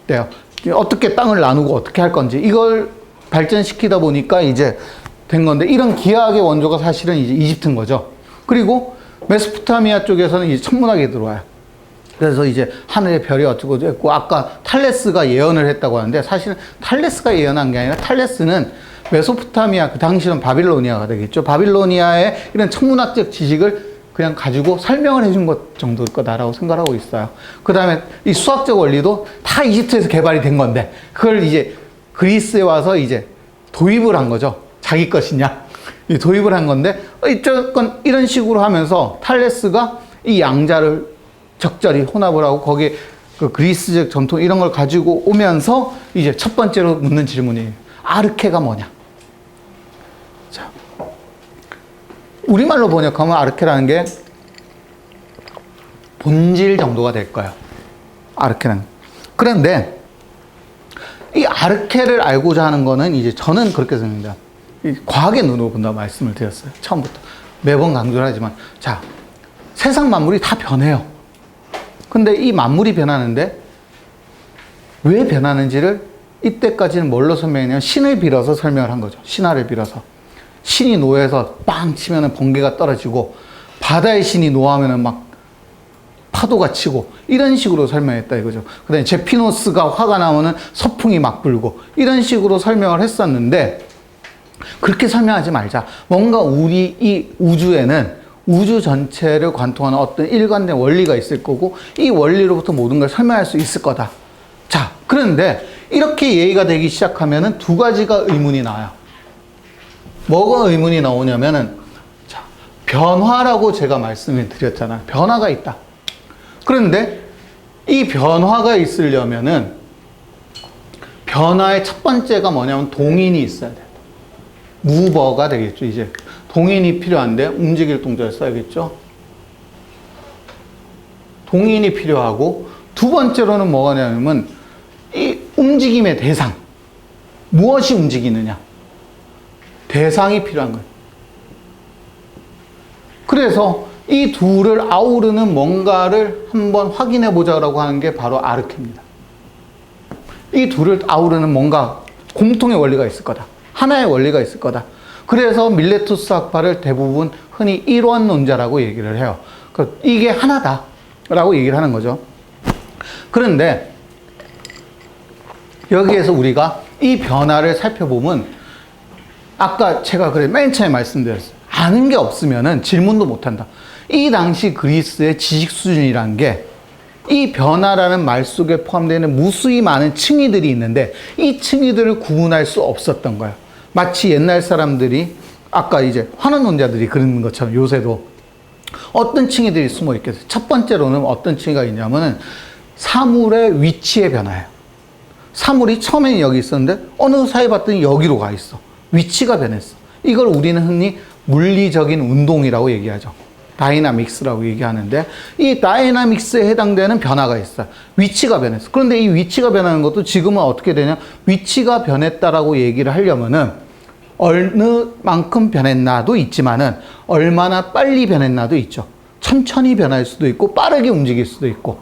돼요. 어떻게 땅을 나누고 어떻게 할 건지 이걸 발전시키다 보니까 이제 된 건데, 이런 기하학의 원조가 사실은 이제 이집트인 거죠. 그리고 메소포타미아 쪽에서는 이제 천문학이 들어와요. 그래서 이제 하늘의 별이 어쩌고 저쩌고, 아까 탈레스가 예언을 했다고 하는데, 사실은 탈레스가 예언한 게 아니라 탈레스는 메소포타미아, 그 당시는 바빌로니아가 되겠죠. 바빌로니아의 이런 천문학적 지식을 그냥 가지고 설명을 해준 것 정도일 거다라고 생각하고 있어요. 그 다음에 이 수학적 원리도 다 이집트에서 개발이 된 건데, 그걸 이제 그리스에 와서 이제 도입을 한 거죠. 자기 것이냐. 도입을 한 건데, 어쨌건 이런 식으로 하면서 탈레스가 이 양자를 적절히 혼합을 하고, 거기에 그 그리스적 전통 이런 걸 가지고 오면서 이제 첫 번째로 묻는 질문이 아르케가 뭐냐. 자, 우리말로 번역하면 아르케라는 게 본질 정도가 될 거예요. 아르케는. 그런데 이 아르케를 알고자 하는 거는 이제 저는 그렇게 생각합니다. 과학의 눈으로 본다고 말씀을 드렸어요. 처음부터. 매번 강조를 하지만. 자, 세상 만물이 다 변해요. 근데 이 만물이 변하는데 왜 변하는지를 이때까지는 뭘로 설명했냐면 신을 빌어서 설명을 한 거죠. 신화를 빌어서. 신이 노해서 빵 치면은 번개가 떨어지고, 바다의 신이 노하면은 막 파도가 치고, 이런 식으로 설명했다 이거죠. 그 다음에 제피노스가 화가 나면은 서풍이 막 불고, 이런 식으로 설명을 했었는데, 그렇게 설명하지 말자. 뭔가 우리 이 우주에는 우주 전체를 관통하는 어떤 일관된 원리가 있을 거고, 이 원리로부터 모든 걸 설명할 수 있을 거다. 자, 그런데 이렇게 얘기가 되기 시작하면은 두 가지가 의문이 나와요. 뭐가 의문이 나오냐면은, 자, 변화라고 제가 말씀을 드렸잖아요. 변화가 있다. 그런데 이 변화가 있으려면은 변화의 첫 번째가 뭐냐면 동인이 있어야 돼요. 무버가 되겠죠. 이제 동인이 필요한데 움직일 동작을 써야겠죠. 동인이 필요하고, 두 번째로는 뭐냐면 이 움직임의 대상. 무엇이 움직이느냐. 대상이 필요한 거예요. 그래서 이 둘을 아우르는 뭔가를 한번 확인해 보자라고 하는 게 바로 아르케입니다. 이 둘을 아우르는 뭔가 공통의 원리가 있을 거다. 하나의 원리가 있을 거다. 그래서 밀레투스 학파를 대부분 흔히 일원론자라고 얘기를 해요. 이게 하나다라고 얘기를 하는 거죠. 그런데 여기에서 우리가 이 변화를 살펴보면, 아까 제가 맨 처음에 말씀드렸어요. 아는 게 없으면은 질문도 못 한다. 이 당시 그리스의 지식 수준이라는 게 이 변화라는 말 속에 포함되는 무수히 많은 층위들이 있는데, 이 층위들을 구분할 수 없었던 거예요. 마치 옛날 사람들이, 아까 이제 환원론자들이 그러는 것처럼 요새도 어떤 층위들이 숨어 있겠어요. 첫 번째로는 어떤 층위가 있냐면은 사물의 위치의 변화예요. 사물이 처음에는 여기 있었는데 어느 사이 봤더니 여기로 가 있어. 위치가 변했어. 이걸 우리는 흔히 물리적인 운동이라고 얘기하죠. 다이나믹스라고 얘기하는데, 이 다이나믹스에 해당되는 변화가 있어요. 위치가 변했어. 그런데 이 위치가 변하는 것도 지금은 어떻게 되냐? 위치가 변했다라고 얘기를 하려면은 어느 만큼 변했나도 있지만은 얼마나 빨리 변했나도 있죠. 천천히 변할 수도 있고 빠르게 움직일 수도 있고.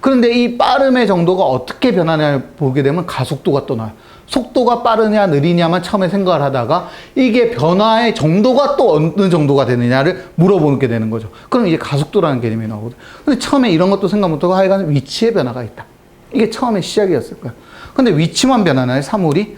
그런데 이 빠름의 정도가 어떻게 변하냐를 보게 되면 가속도가 또 나와요. 속도가 빠르냐 느리냐만 처음에 생각을 하다가 이게 변화의 정도가 또 어느 정도가 되느냐를 물어보게 되는 거죠. 그럼 이제 가속도라는 개념이 나오거든요. 근데 처음에 이런 것도 생각 못하고 하여간 위치의 변화가 있다. 이게 처음에 시작이었을 거예요. 근데 위치만 변하나요? 사물이?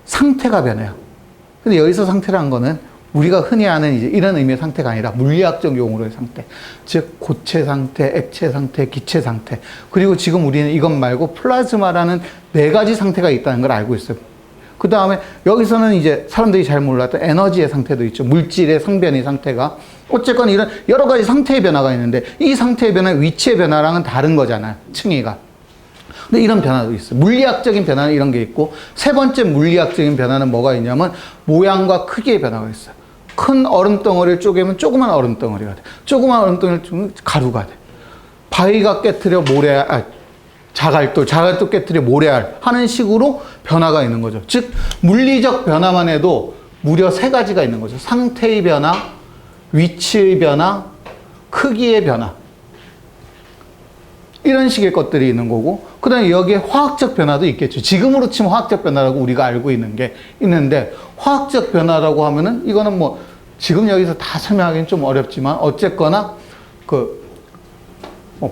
상태가 변해요. 근데 여기서 상태라는 거는 우리가 흔히 아는 이제 이런 의미의 상태가 아니라 물리학적 용어로의 상태. 즉, 고체 상태, 액체 상태, 기체 상태. 그리고 지금 우리는 이것 말고 플라즈마라는 4가지 상태가 있다는 걸 알고 있어요. 그 다음에 여기서는 이제 사람들이 잘 몰랐던 에너지의 상태도 있죠. 물질의 상변의 상태가. 어쨌건 이런 여러 가지 상태의 변화가 있는데, 이 상태의 변화, 위치의 변화랑은 다른 거잖아요. 층위가. 근데 이런 변화도 있어요. 물리학적인 변화는 이런 게 있고, 세 번째 물리학적인 변화는 뭐가 있냐면 모양과 크기의 변화가 있어요. 큰 얼음덩어리를 쪼개면 조그만 얼음덩어리가 돼. 조그만 얼음덩어리를 쪼개면 가루가 돼. 바위가 깨트려 자갈돌 깨트려 모래알 하는 식으로 변화가 있는 거죠. 즉, 물리적 변화만 해도 무려 3가지가 있는 거죠. 상태의 변화, 위치의 변화, 크기의 변화. 이런 식의 것들이 있는 거고, 그 다음에 여기에 화학적 변화도 있겠죠. 지금으로 치면 화학적 변화라고 우리가 알고 있는 게 있는데, 화학적 변화라고 하면은 이거는 뭐 지금 여기서 다 설명하기는 좀 어렵지만 어쨌거나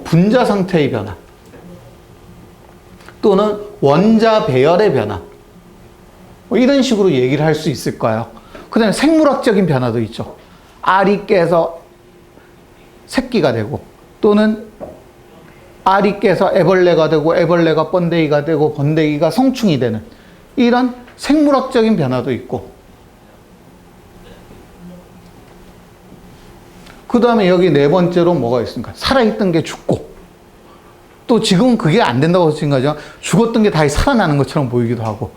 분자 상태의 변화 또는 원자 배열의 변화, 뭐 이런 식으로 얘기를 할 수 있을까요? 그 다음에 생물학적인 변화도 있죠. 알이 깨서 새끼가 되고, 또는 알이 깨서 애벌레가 되고, 애벌레가 번데기가 되고, 번데기가 성충이 되는 이런 생물학적인 변화도 있고, 그 다음에 여기 네 번째로 뭐가 있습니까? 살아있던 게 죽고, 또 지금은 그게 안 된다고 생각하지만 죽었던 게 다시 살아나는 것처럼 보이기도 하고,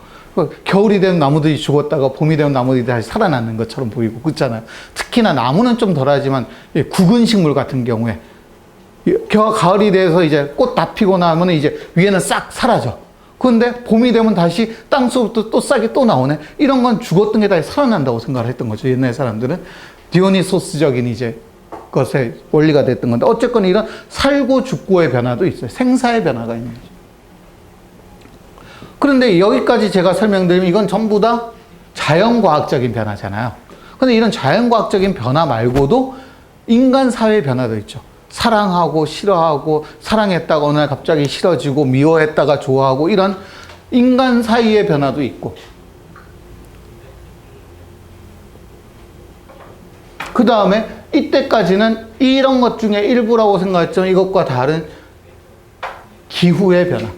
겨울이 되면 나무들이 죽었다가 봄이 되면 나무들이 다시 살아나는 것처럼 보이고 그렇잖아요. 특히나 나무는 좀 덜하지만 구근 식물 같은 경우에 가을이 돼서 이제 꽃 다 피고 나면 이제 위에는 싹 사라져. 그런데 봄이 되면 다시 땅속부터 또 싹이 또 나오네. 이런 건 죽었던 게 다시 살아난다고 생각을 했던 거죠. 옛날 사람들은 디오니소스적인 이제 것의 원리가 됐던 건데, 어쨌건 이런 살고 죽고의 변화도 있어요. 생사의 변화가 있는 거죠. 그런데 여기까지 제가 설명드리면 이건 전부 다 자연과학적인 변화잖아요. 근데 이런 자연과학적인 변화 말고도 인간 사회의 변화도 있죠. 사랑하고 싫어하고, 사랑했다가 어느 날 갑자기 싫어지고, 미워했다가 좋아하고, 이런 인간 사이의 변화도 있고, 그 다음에 이때까지는 이런 것 중에 일부라고 생각했지만 이것과 다른 기후의 변화.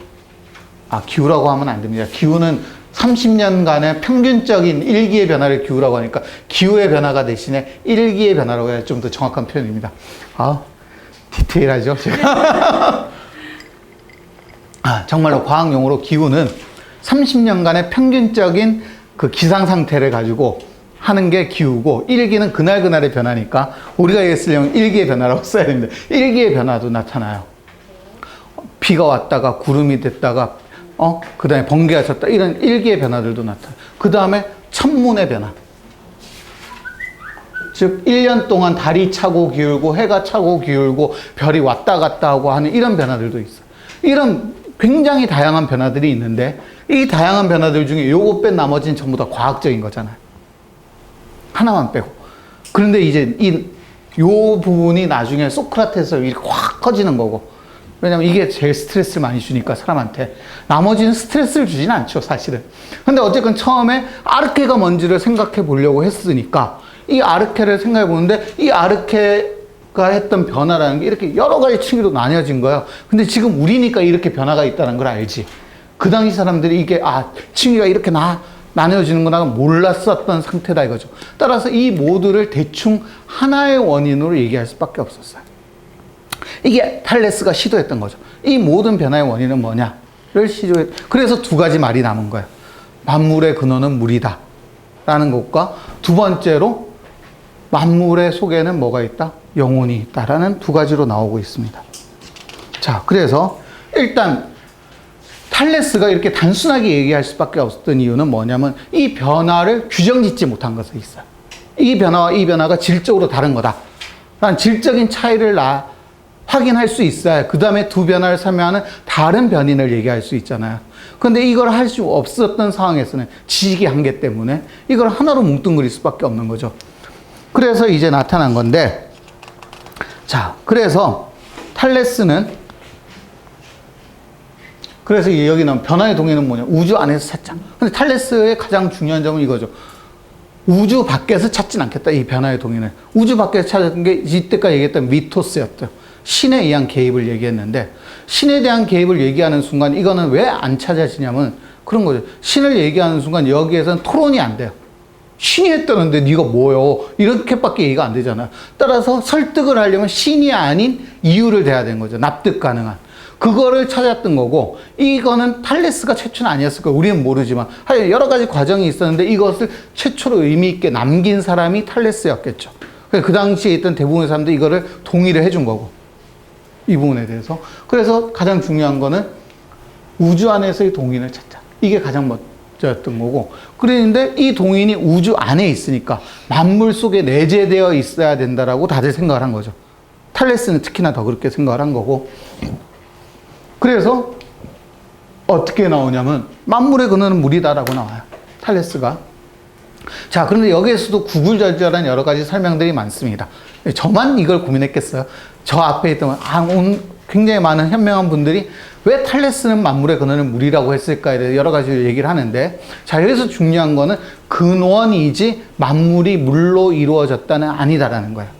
기후라고 하면 안 됩니다. 기후는 30년간의 평균적인 일기의 변화를 기후라고 하니까 기후의 변화가 대신에 일기의 변화라고 해야 좀 더 정확한 표현입니다. 디테일하죠, 제가. 정말로 과학용어로 기후는 30년간의 평균적인 그 기상 상태를 가지고 하는 게 기후고, 일기는 그날그날의 변화니까 우리가 쓰려면 일기의 변화라고 써야 됩니다. 일기의 변화도 나타나요. 비가 왔다가 구름이 됐다가 그 다음에 번개가 쳤다, 이런 일기의 변화들도 나타나요. 그 다음에 천문의 변화, 즉 1년 동안 달이 차고 기울고 해가 차고 기울고 별이 왔다 갔다 하고 하는 이런 변화들도 있어요. 이런 굉장히 다양한 변화들이 있는데, 이 다양한 변화들 중에 요거 뺀 나머지는 전부 다 과학적인 거잖아요. 하나만 빼고. 그런데 이제 요 부분이 나중에 소크라테스에서 이렇게 확 커지는 거고, 왜냐면 이게 제일 스트레스를 많이 주니까 사람한테. 나머지는 스트레스를 주진 않죠, 사실은. 근데 어쨌든 처음에 아르케가 뭔지를 생각해 보려고 했으니까 이 아르케를 생각해 보는데, 이 아르케가 했던 변화라는 게 이렇게 여러 가지 층위로 나뉘어진 거예요. 근데 지금 우리니까 이렇게 변화가 있다는 걸 알지. 그 당시 사람들이 이게 층위가 이렇게 나뉘어지는구나 몰랐었던 상태다 이거죠. 따라서 이 모두를 대충 하나의 원인으로 얘기할 수밖에 없었어요. 이게 탈레스가 시도했던 거죠. 이 모든 변화의 원인은 뭐냐를 그래서 두 가지 말이 남은 거예요. 만물의 근원은 물이다 라는 것과, 두 번째로 만물의 속에는 뭐가 있다? 영혼이 있다라는 두 가지로 나오고 있습니다. 자, 그래서 일단 탈레스가 이렇게 단순하게 얘기할 수밖에 없었던 이유는 뭐냐면, 이 변화를 규정짓지 못한 것에 있어요. 이 변화와 이 변화가 질적으로 다른 거다. 질적인 차이를 확인할 수 있어야 그 다음에 두 변화를 설명하는 다른 변인을 얘기할 수 있잖아요. 그런데 이걸 할 수 없었던 상황에서는 지식의 한계 때문에 이걸 하나로 뭉뚱그릴 수밖에 없는 거죠. 그래서 이제 나타난 건데, 자, 그래서 탈레스는, 그래서 여기는 변화의 동의는 뭐냐? 우주 안에서 찾자. 근데 탈레스의 가장 중요한 점은 이거죠. 우주 밖에서 찾진 않겠다, 이 변화의 동의는. 우주 밖에서 찾았던 게 이때까지 얘기했던 미토스였죠. 신에 의한 개입을 얘기했는데, 신에 대한 개입을 얘기하는 순간 이거는 왜 안 찾아지냐면 그런 거죠. 신을 얘기하는 순간 여기에서는 토론이 안 돼요. 신이 했다는데 네가 뭐요? 이렇게밖에 얘기가 안 되잖아요. 따라서 설득을 하려면 신이 아닌 이유를 대야 되는 거죠. 납득 가능한. 그거를 찾았던 거고, 이거는 탈레스가 최초는 아니었을 거예요. 우리는 모르지만 하여간 여러 가지 과정이 있었는데 이것을 최초로 의미 있게 남긴 사람이 탈레스였겠죠. 그 당시에 있던 대부분의 사람들이 이거를 동의를 해준 거고, 이 부분에 대해서. 그래서 가장 중요한 거는 우주 안에서의 동인을 찾자. 이게 가장 먼저였던 거고, 그랬는데 이 동인이 우주 안에 있으니까 만물 속에 내재되어 있어야 된다라고 다들 생각을 한 거죠. 탈레스는 특히나 더 그렇게 생각을 한 거고, 그래서 어떻게 나오냐면 만물의 근원은 물이다라고 나와요. 탈레스가. 자, 그런데 여기에서도 구구절절한 여러 가지 설명들이 많습니다. 저만 이걸 고민했겠어요? 저 앞에 있던 굉장히 많은 현명한 분들이 왜 탈레스는 만물의 근원은 물이라고 했을까에 대해 여러 가지 얘기를 하는데, 자, 여기서 중요한 거는 근원이지 만물이 물로 이루어졌다는 아니다라는 거예요.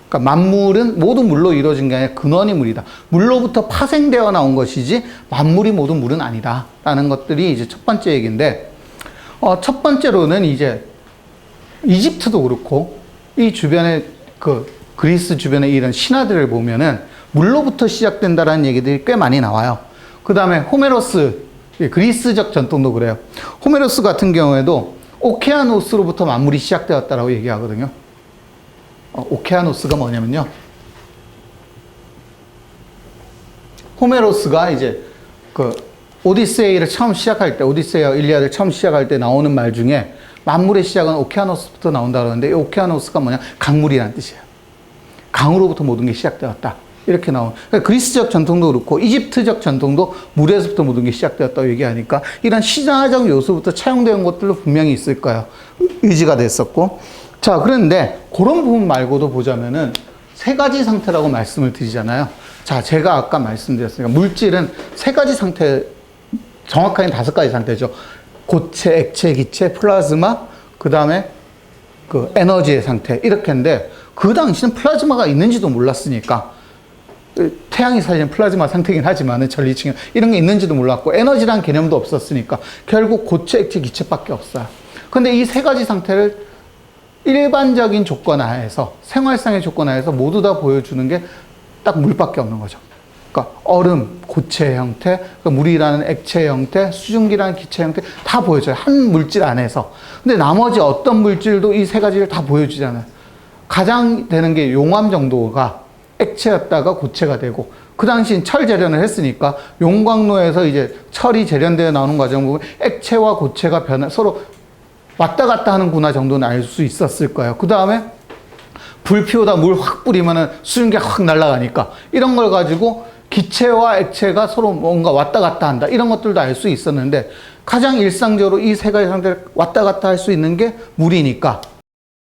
그러니까 만물은 모두 물로 이루어진 게 아니라 근원이 물이다. 물로부터 파생되어 나온 것이지 만물이 모두 물은 아니다라는 것들이 이제 첫 번째 얘기인데, 첫 번째로는 이제 이집트도 그렇고 이 주변에 그리스 주변에 이런 신화들을 보면은 물로부터 시작된다라는 얘기들이 꽤 많이 나와요. 그 다음에 호메로스, 그리스적 전통도 그래요. 호메로스 같은 경우에도 오케아노스로부터 만물이 시작되었다라고 얘기하거든요. 오케아노스가 뭐냐면요, 호메로스가 이제 오디세이를 처음 시작할 때, 오디세이와 일리아드를 처음 시작할 때 나오는 말 중에 만물의 시작은 오케아노스부터 나온다 그러는데, 이 오케아노스가 뭐냐? 강물이라는 뜻이에요. 강으로부터 모든 게 시작되었다. 이렇게 나온. 그러니까 그리스적 전통도 그렇고 이집트적 전통도 물에서부터 모든 게 시작되었다고 얘기하니까 이런 신화적 요소부터 차용된 것들도 분명히 있을 거예요. 의지가 됐었고. 자, 그런데 그런 부분 말고도 보자면은 세 가지 상태라고 말씀을 드리잖아요. 자, 제가 아까 말씀드렸으니까 물질은 세 가지 상태, 정확하게는 다섯 가지 상태죠. 고체, 액체, 기체, 플라즈마, 그 다음에 에너지의 상태, 이렇게인데, 그 당시는 플라즈마가 있는지도 몰랐으니까, 태양이 살리는 플라즈마 상태긴 하지만은 전리층 이런 게 있는지도 몰랐고, 에너지란 개념도 없었으니까 결국 고체, 액체, 기체밖에 없어요. 근데 이 세 가지 상태를 일반적인 조건 하에서, 생활상의 조건 하에서 모두 다 보여주는 게 딱 물밖에 없는 거죠. 그러니까 얼음, 고체의 형태, 그러니까 물이라는 액체의 형태, 수증기라는 기체의 형태 다 보여줘요. 한 물질 안에서. 근데 나머지 어떤 물질도 이 세 가지를 다 보여주잖아요. 가장 되는 게 용암 정도가 액체였다가 고체가 되고, 그 당시엔 철 재련을 했으니까 용광로에서 이제 철이 재련되어 나오는 과정 보면 액체와 고체가 서로 왔다 갔다 하는구나 정도는 알 수 있었을 거예요. 그 다음에 불 피우다 물 확 뿌리면은 수증기가 확 날아가니까 이런 걸 가지고 기체와 액체가 서로 뭔가 왔다 갔다 한다, 이런 것들도 알 수 있었는데, 가장 일상적으로 이 세 가지 상태를 왔다 갔다 할 수 있는 게 물이니까